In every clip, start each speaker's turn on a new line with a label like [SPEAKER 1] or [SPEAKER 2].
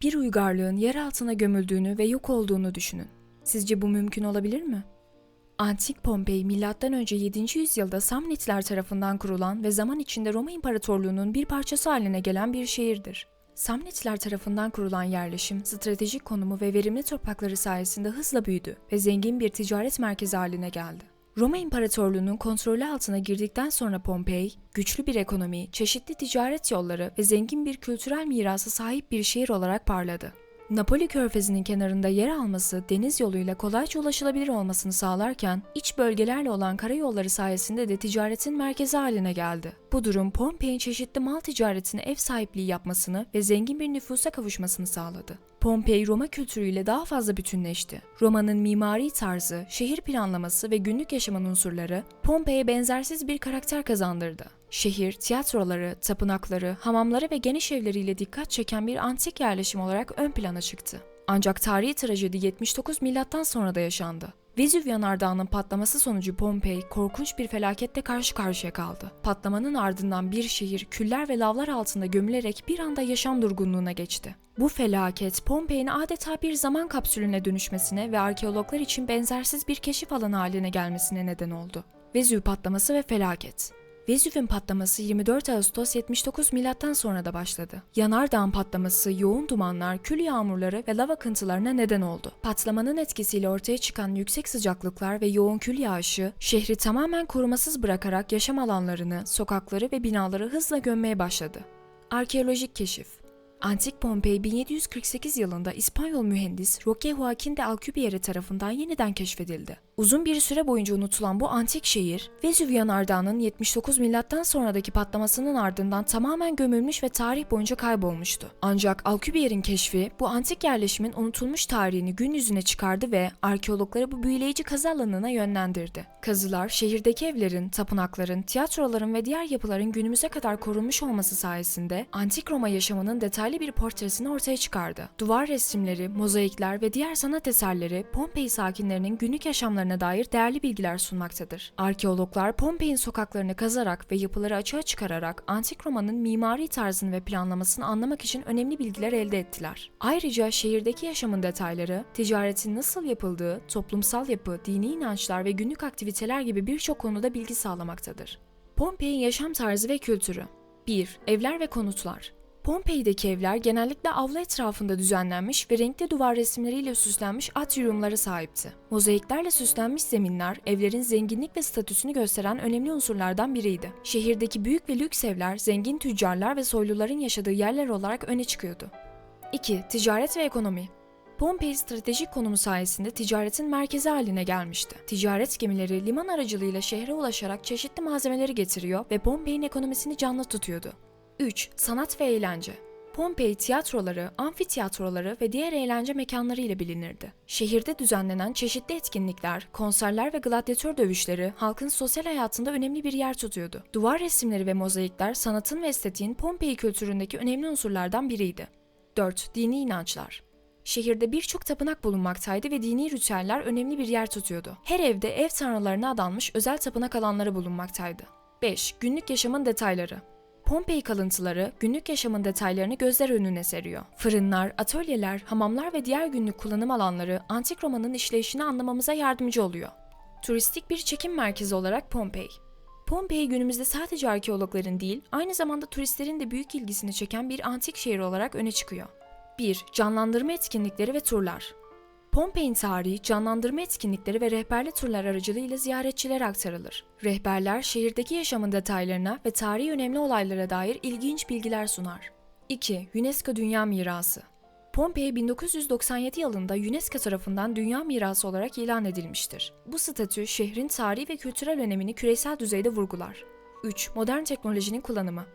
[SPEAKER 1] Bir uygarlığın yer altına gömüldüğünü ve yok olduğunu düşünün. Sizce bu mümkün olabilir mi? Antik Pompei, M.Ö. 7. yüzyılda Samnitler tarafından kurulan ve zaman içinde Roma İmparatorluğu'nun bir parçası haline gelen bir şehirdir. Samnitler tarafından kurulan yerleşim, stratejik konumu ve verimli toprakları sayesinde hızla büyüdü ve zengin bir ticaret merkezi haline geldi. Roma İmparatorluğu'nun kontrolü altına girdikten sonra Pompei, güçlü bir ekonomi, çeşitli ticaret yolları ve zengin bir kültürel mirasa sahip bir şehir olarak parladı. Napoli Körfezi'nin kenarında yer alması deniz yoluyla kolayca ulaşılabilir olmasını sağlarken, iç bölgelerle olan karayolları sayesinde de ticaretin merkezi haline geldi. Bu durum Pompei'nin çeşitli mal ticaretine ev sahipliği yapmasını ve zengin bir nüfusa kavuşmasını sağladı. Pompei, Roma kültürüyle daha fazla bütünleşti. Roma'nın mimari tarzı, şehir planlaması ve günlük yaşamın unsurları Pompei'ye benzersiz bir karakter kazandırdı. Şehir, tiyatroları, tapınakları, hamamları ve geniş evleriyle dikkat çeken bir antik yerleşim olarak ön plana çıktı. Ancak tarihi trajedi 79 milattan sonra da yaşandı. Vezüv yanardağının patlaması sonucu Pompei korkunç bir felaketle karşı karşıya kaldı. Patlamanın ardından bir şehir küller ve lavlar altında gömülerek bir anda yaşam durgunluğuna geçti. Bu felaket Pompei'nin adeta bir zaman kapsülüne dönüşmesine ve arkeologlar için benzersiz bir keşif alanı haline gelmesine neden oldu. Vezüv patlaması ve felaket. Vezüv'ün patlaması 24 Ağustos 79 milattan sonra da başladı. Yanardağın patlaması yoğun dumanlar, kül yağmurları ve lav akıntılarına neden oldu. Patlamanın etkisiyle ortaya çıkan yüksek sıcaklıklar ve yoğun kül yağışı şehri tamamen korumasız bırakarak yaşam alanlarını, sokakları ve binaları hızla gömmeye başladı. Arkeolojik keşif. Antik Pompei 1748 yılında İspanyol mühendis Roque Joaquín de Alcubierre tarafından yeniden keşfedildi. Uzun bir süre boyunca unutulan bu antik şehir, Vezüv yanardağının 79 milattan sonradaki patlamasının ardından tamamen gömülmüş ve tarih boyunca kaybolmuştu. Ancak Alcubierre'in keşfi bu antik yerleşimin unutulmuş tarihini gün yüzüne çıkardı ve arkeologları bu büyüleyici kazı alanına yönlendirdi. Kazılar, şehirdeki evlerin, tapınakların, tiyatroların ve diğer yapıların günümüze kadar korunmuş olması sayesinde antik Roma yaşamının detaylı bir portresini ortaya çıkardı. Duvar resimleri, mozaikler ve diğer sanat eserleri Pompei sakinlerinin günlük yaşamlarına dair değerli bilgiler sunmaktadır. Arkeologlar Pompei'nin sokaklarını kazarak ve yapıları açığa çıkararak antik Roma'nın mimari tarzını ve planlamasını anlamak için önemli bilgiler elde ettiler. Ayrıca şehirdeki yaşamın detayları, ticaretin nasıl yapıldığı, toplumsal yapı, dini inançlar ve günlük aktiviteler gibi birçok konuda bilgi sağlamaktadır. Pompei'nin yaşam tarzı ve kültürü. 1. Evler ve konutlar. Pompei'deki evler genellikle avlu etrafında düzenlenmiş ve renkli duvar resimleriyle süslenmiş atriumlara sahipti. Mozaiklerle süslenmiş zeminler, evlerin zenginlik ve statüsünü gösteren önemli unsurlardan biriydi. Şehirdeki büyük ve lüks evler, zengin tüccarlar ve soyluların yaşadığı yerler olarak öne çıkıyordu. 2. Ticaret ve ekonomi. Pompei stratejik konumu sayesinde ticaretin merkezi haline gelmişti. Ticaret gemileri liman aracılığıyla şehre ulaşarak çeşitli malzemeleri getiriyor ve Pompei'nin ekonomisini canlı tutuyordu. 3. Sanat ve eğlence. Pompei tiyatroları, amfitiyatroları ve diğer eğlence mekanları ile bilinirdi. Şehirde düzenlenen çeşitli etkinlikler, konserler ve gladyatör dövüşleri halkın sosyal hayatında önemli bir yer tutuyordu. Duvar resimleri ve mozaikler sanatın ve estetiğin Pompei kültüründeki önemli unsurlardan biriydi. 4. Dini inançlar. Şehirde birçok tapınak bulunmaktaydı ve dini ritüeller önemli bir yer tutuyordu. Her evde ev tanrılarına adanmış özel tapınak alanları bulunmaktaydı. 5. Günlük yaşamın detayları. Pompei kalıntıları günlük yaşamın detaylarını gözler önüne seriyor. Fırınlar, atölyeler, hamamlar ve diğer günlük kullanım alanları antik Roma'nın işleyişini anlamamıza yardımcı oluyor. Turistik bir çekim merkezi olarak Pompei. Pompei günümüzde sadece arkeologların değil, aynı zamanda turistlerin de büyük ilgisini çeken bir antik şehir olarak öne çıkıyor. 1. Canlandırma etkinlikleri ve turlar. Pompei'nin tarihi, canlandırma etkinlikleri ve rehberli turlar aracılığıyla ziyaretçilere aktarılır. Rehberler, şehirdeki yaşamın detaylarına ve tarihi önemli olaylara dair ilginç bilgiler sunar. 2. UNESCO Dünya Mirası. Pompei 1997 yılında UNESCO tarafından Dünya Mirası olarak ilan edilmiştir. Bu statü, şehrin tarihi ve kültürel önemini küresel düzeyde vurgular. 3. Modern teknolojinin kullanımı.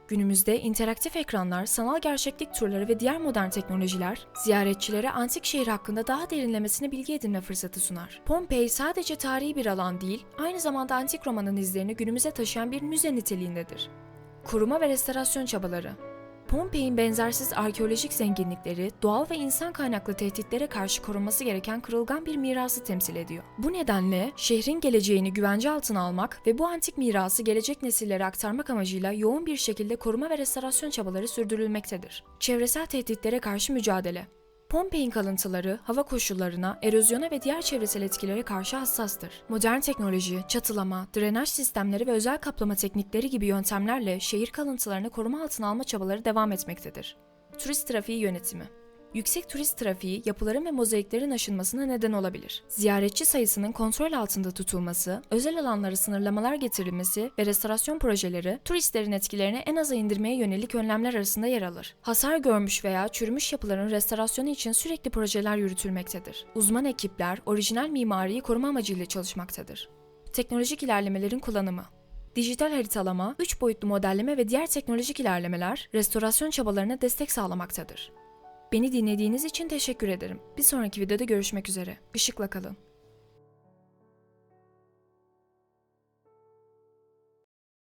[SPEAKER 1] Günümüzde interaktif ekranlar, sanal gerçeklik turları ve diğer modern teknolojiler, ziyaretçilere antik şehir hakkında daha derinlemesine bilgi edinme fırsatı sunar. Pompei sadece tarihi bir alan değil, aynı zamanda antik Roma'nın izlerini günümüze taşıyan bir müze niteliğindedir. Koruma ve restorasyon çabaları. Pompei'nin benzersiz arkeolojik zenginlikleri, doğal ve insan kaynaklı tehditlere karşı korunması gereken kırılgan bir mirası temsil ediyor. Bu nedenle şehrin geleceğini güvence altına almak ve bu antik mirası gelecek nesillere aktarmak amacıyla yoğun bir şekilde koruma ve restorasyon çabaları sürdürülmektedir. Çevresel tehditlere karşı mücadele. Pompei'nin kalıntıları, hava koşullarına, erozyona ve diğer çevresel etkilere karşı hassastır. Modern teknoloji, çatılama, drenaj sistemleri ve özel kaplama teknikleri gibi yöntemlerle şehir kalıntılarını koruma altına alma çabaları devam etmektedir. Turist trafiği yönetimi. Yüksek turist trafiği yapıların ve mozaiklerin aşınmasına neden olabilir. Ziyaretçi sayısının kontrol altında tutulması, özel alanlara sınırlamalar getirilmesi ve restorasyon projeleri turistlerin etkilerini en aza indirmeye yönelik önlemler arasında yer alır. Hasar görmüş veya çürümüş yapıların restorasyonu için sürekli projeler yürütülmektedir. Uzman ekipler orijinal mimariyi koruma amacıyla çalışmaktadır. Teknolojik ilerlemelerin kullanımı. Dijital haritalama, 3 boyutlu modelleme ve diğer teknolojik ilerlemeler restorasyon çabalarına destek sağlamaktadır. Beni dinlediğiniz için teşekkür ederim. Bir sonraki videoda görüşmek üzere. Işıkla kalın.